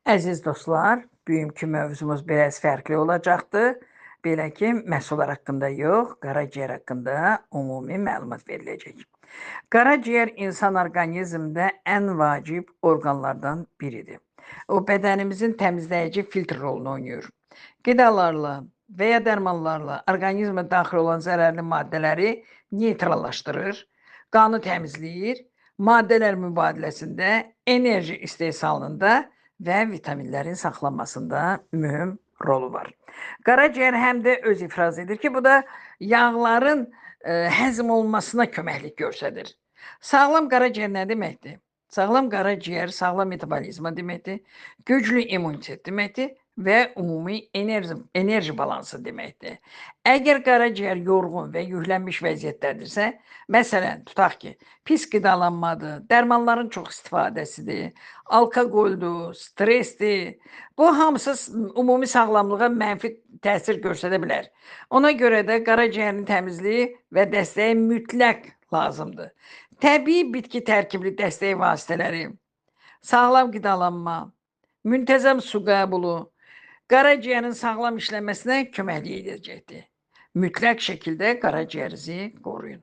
Əziz dostlar, bugünkü mövzumuz biraz fərqli olacaqdır. Belə ki, məhsullar haqqında yox, qaraciyər haqqında ümumi məlumat veriləcək. Qaraciyər insan orqanizmində ən vacib orqanlardan biridir. O, bədənimizin təmizləyici filtr rolunu oynayır. Qidalarla və ya dərmanlarla orqanizmə daxil olan zərərli maddələri neytrallaşdırır, qanı təmizləyir, maddələr mübadiləsində, enerji istehsalında və vitaminlərin saxlanmasında mühüm rolu var. Qaraciyər həm də öz ifraz edir ki, bu da yağların həzm olunmasına köməklik göstərir. Sağlam qaraciyər nə deməkdir? Sağlam qaraciyər sağlam metabolizma deməkdir, güclü immunitet deməkdir və ümumi enerji balansı deməkdir. Əgər qaraciyər yorğun və yüklənmiş vəziyyətdədirsə, məsələn, tutaq ki, pis qidalanmadır, dərmanların çox istifadəsidir, alkoqoldur, stressdir, bu hamısı ümumi sağlamlığa mənfi təsir göstərə bilər. Ona görə də qaraciyərin təmizliyi və dəstəyi mütləq lazımdır. Təbii bitki tərkibli dəstək vasitələri, sağlam qidalanma, müntəzəm su qəbulu qaraciyərin sağlam işləməsinə köməklik edəcəkdir. Mütləq şəkildə qaraciyərinizi qoruyun.